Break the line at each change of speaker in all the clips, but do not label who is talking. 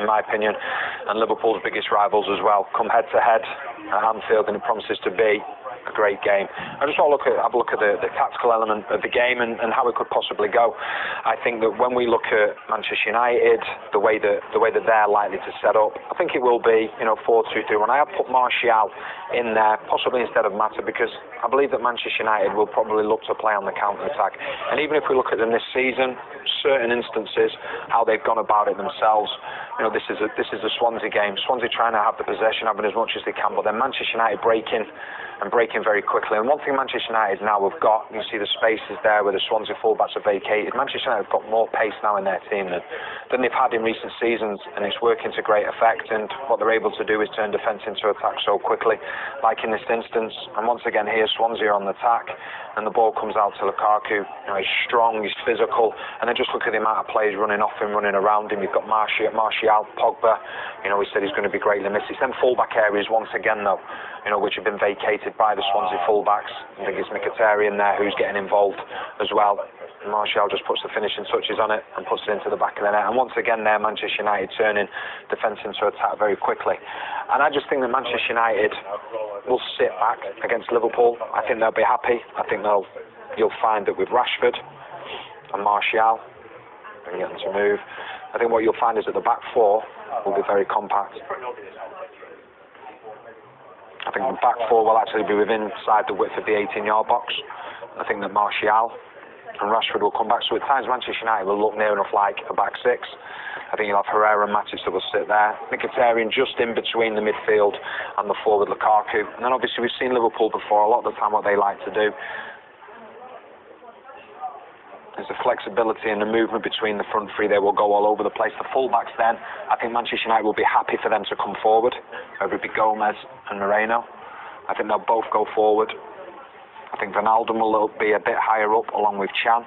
in my opinion, and Liverpool's biggest rivals as well, come head to head at Anfield, and it promises to be a great game. I just want to have a look at the tactical element of the game and how it could possibly go. I think that when we look at Manchester United, the way that they're likely to set up, I think it will be 4-2-3-1. I have put Martial in there, possibly instead of Mata, because I believe that Manchester United will probably look to play on the counter-attack. And even if we look at them this season, certain instances, how they've gone about it themselves, this is a Swansea game. Swansea trying to have the possession, having as much as they can, but then Manchester United breaking very quickly. And one thing Manchester United now have got, you see the spaces there where the Swansea fullbacks are vacated. Manchester United have got more pace now in their team than they've had in recent seasons, and it's working to great effect. And what they're able to do is turn defence into attack so quickly, like in this instance. And once again here, Swansea are on the attack, and the ball comes out to Lukaku. He's strong, he's physical, and then just look at the amount of players running off him, running around him. You've got Martial, Pogba. We said he's going to be greatly missed. It's them fullback areas once again though, which have been vacated by the Swansea fullbacks. I think it's Mkhitaryan there who's getting involved as well. Martial just puts the finishing touches on it and puts it into the back of the net. And once again there, Manchester United turning defence into attack very quickly. And I just think that Manchester United will sit back against Liverpool. I think they'll be happy. I think you'll find that with Rashford and Martial, and get them to move, I think what you'll find is that the back four will be very compact. I think the back four will actually be within inside the width of the 18-yard box. I think that Martial and Rashford will come back. So at times Manchester United will look near enough like a back six. I think you'll have Herrera and Matic that will sit there. Mkhitaryan just in between the midfield and the forward Lukaku. And then obviously we've seen Liverpool before. A lot of the time what they like to do is the flexibility and the movement between the front three. They will go all over the place. The fullbacks then, I think Manchester United will be happy for them to come forward, whether it be Gomez and Moreno. I think they'll both go forward. I think Wijnaldum will be a bit higher up along with Can.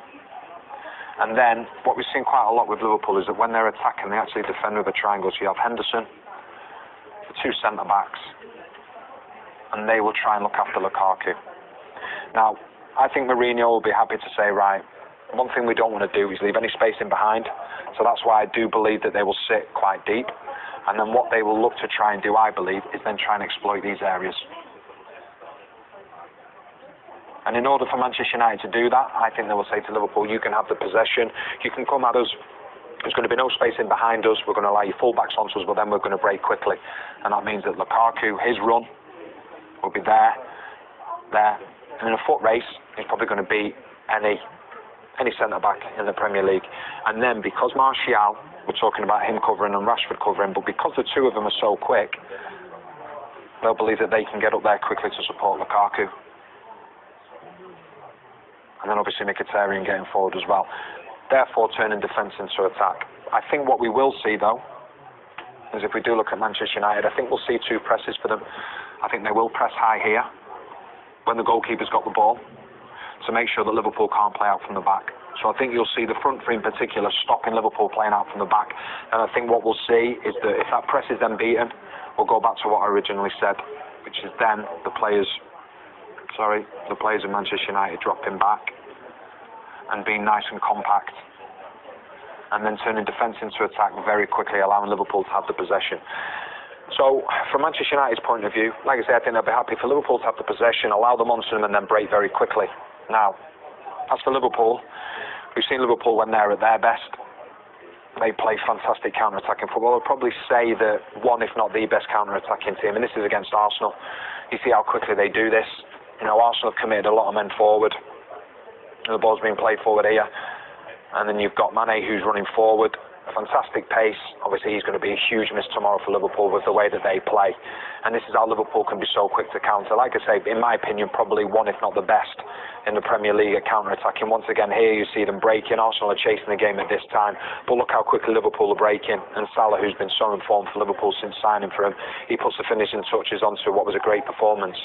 And then what we've seen quite a lot with Liverpool is that when they're attacking, they actually defend with a triangle. So you have Henderson, the two centre-backs, and they will try and look after Lukaku. Now, I think Mourinho will be happy to say, right, one thing we don't want to do is leave any space in behind. So that's why I do believe that they will sit quite deep. And then what they will look to try and do, I believe, is then try and exploit these areas. And in order for Manchester United to do that, I think they will say to Liverpool, you can have the possession, you can come at us, there's going to be no space in behind us, we're going to allow your fullbacks onto us, but then we're going to break quickly. And that means that Lukaku, his run, will be there, and in a foot race, he's probably going to beat any centre-back in the Premier League. And then because Martial, we're talking about him covering and Rashford covering, but because the two of them are so quick, they'll believe that they can get up there quickly to support Lukaku. And then obviously Mkhitaryan getting forward as well. Therefore turning defence into attack. I think what we will see though, is if we do look at Manchester United, I think we'll see two presses for them. I think they will press high here, when the goalkeeper's got the ball, to make sure that Liverpool can't play out from the back. So I think you'll see the front three in particular stopping Liverpool playing out from the back. And I think what we'll see is that if that press is then beaten, we'll go back to what I originally said, which is then the players of Manchester United dropping back and being nice and compact, and then turning defence into attack very quickly, allowing Liverpool to have the possession. So from Manchester United's point of view, like I said, I think they'll be happy for Liverpool to have the possession, allow them onto them and then break very quickly. Now, as for Liverpool, we've seen Liverpool when they're at their best. They play fantastic counter-attacking football. I'd probably say that one, if not the best counter-attacking team, and this is against Arsenal. You see how quickly they do this. Arsenal have committed a lot of men forward. The ball's being played forward here. And then you've got Mane who's running forward. A fantastic pace. Obviously he's going to be a huge miss tomorrow for Liverpool with the way that they play. And this is how Liverpool can be so quick to counter. Like I say, in my opinion, probably one, if not the best in the Premier League at counter-attacking. Once again, here you see them breaking. Arsenal are chasing the game at this time. But look how quickly Liverpool are breaking. And Salah, who's been so informed for Liverpool since signing for him, he puts the finishing touches onto what was a great performance.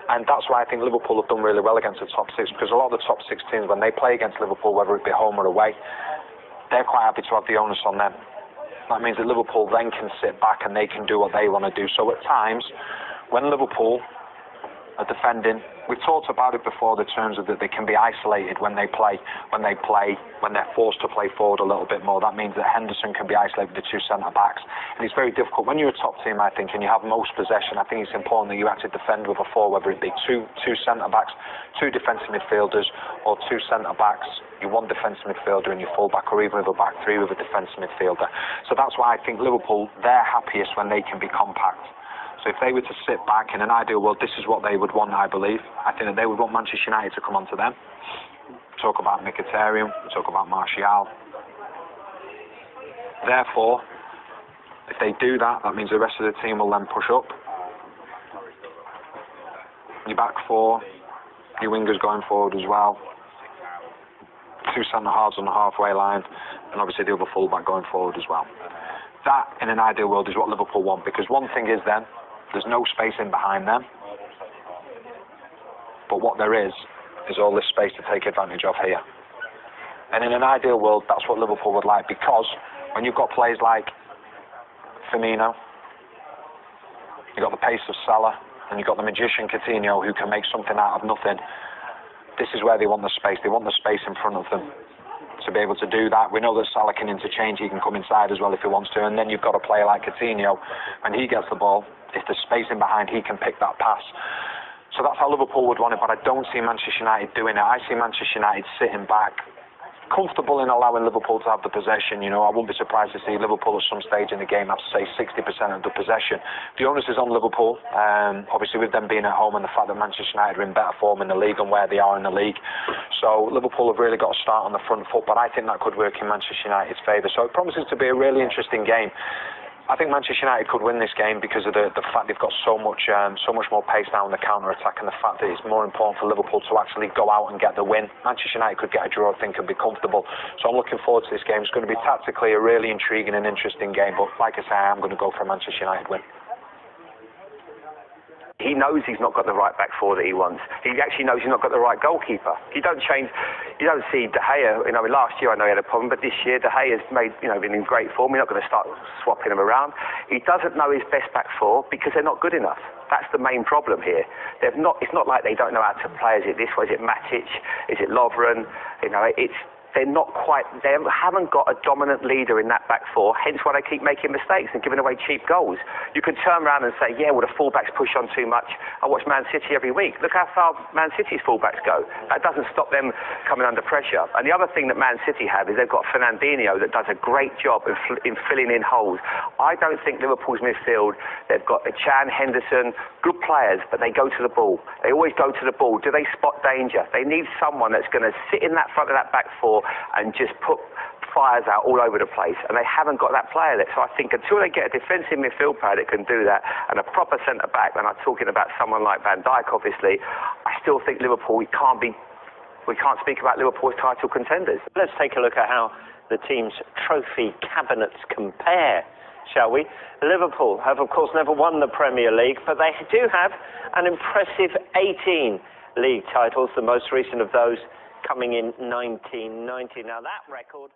And that's why I think Liverpool have done really well against the top six, because a lot of the top six teams, when they play against Liverpool, whether it be home or away, they're quite happy to have the onus on them. That means that Liverpool then can sit back and they can do what they want to do. So at times, when Liverpool are defending. We've talked about it before, the terms of that they can be isolated when they're forced to play forward a little bit more. That means that Henderson can be isolated with the two centre-backs, and it's very difficult. When you're a top team, I think, and you have most possession, I think it's important that you actually defend with a four, whether it be two centre-backs, two defensive midfielders, or two centre-backs, your one defensive midfielder and your full-back, or even with a back three with a defensive midfielder. So that's why I think Liverpool, they're happiest when they can be compact. So if they were to sit back, in an ideal world, this is what they would want, I believe. I think that they would want Manchester United to come onto them. Talk about Mkhitaryan, talk about Martial. Therefore, if they do that, that means the rest of the team will then push up. Your back four, your wingers going forward as well. Two centre-halves on the halfway line, and obviously the other full-back going forward as well. That, in an ideal world, is what Liverpool want, because one thing is then, there's no space in behind them, but what there is all this space to take advantage of here. And in an ideal world, that's what Liverpool would like, because when you've got players like Firmino, you've got the pace of Salah, and you've got the magician Coutinho who can make something out of nothing, this is where they want the space. They want the space in front of them to be able to do that. We know that Salah can interchange, he can come inside as well if he wants to, and then you've got a player like Coutinho, when he gets the ball, if there's space in behind, he can pick that pass. So that's how Liverpool would want it, but I don't see Manchester United doing it. I see Manchester United sitting back, comfortable in allowing Liverpool to have the possession. You know, I wouldn't be surprised to see Liverpool at some stage in the game have to say 60% of the possession. The onus is on Liverpool, obviously with them being at home and the fact that Manchester United are in better form in the league and where they are in the league. So Liverpool have really got to start on the front foot, but I think that could work in Manchester United's favour. So it promises to be a really interesting game. I think Manchester United could win this game because of the fact they've got so much more pace now in the counter-attack, and the fact that it's more important for Liverpool to actually go out and get the win. Manchester United could get a draw, I think, and be comfortable. So I'm looking forward to this game. It's going to be tactically a really intriguing and interesting game, but like I say, I'm going to go for a Manchester United win.
He knows he's not got the right back four that he wants. He actually knows he's not got the right goalkeeper. You don't see De Gea, last year I know he had a problem, but this year De Gea's been in great form. We're not going to start swapping him around. He doesn't know his best back four because they're not good enough. That's the main problem here. It's not like they don't know how to play. Is it this way? Is it Matic? Is it Lovren? They haven't got a dominant leader in that back four, hence why they keep making mistakes and giving away cheap goals. You can turn around and say, yeah, well, the fullbacks push on too much. I watch Man City every week. Look how far Man City's fullbacks go. That doesn't stop them coming under pressure. And the other thing that Man City have is they've got Fernandinho that does a great job in filling in holes. I don't think Liverpool's midfield, they've got Chan, Henderson, good players, but they go to the ball. They always go to the ball. Do they spot danger? They need someone that's going to sit in that front of that back four and just put fires out all over the place, and they haven't got that player there. So I think until they get a defensive midfield player that can do that, and a proper centre-back, and I'm talking about someone like Van Dijk, obviously, I still think Liverpool, we can't speak about Liverpool as title contenders.
Let's take a look at how the team's trophy cabinets compare, shall we? Liverpool have, of course, never won the Premier League, but they do have an impressive 18 league titles, the most recent of those coming in 1990. Now that record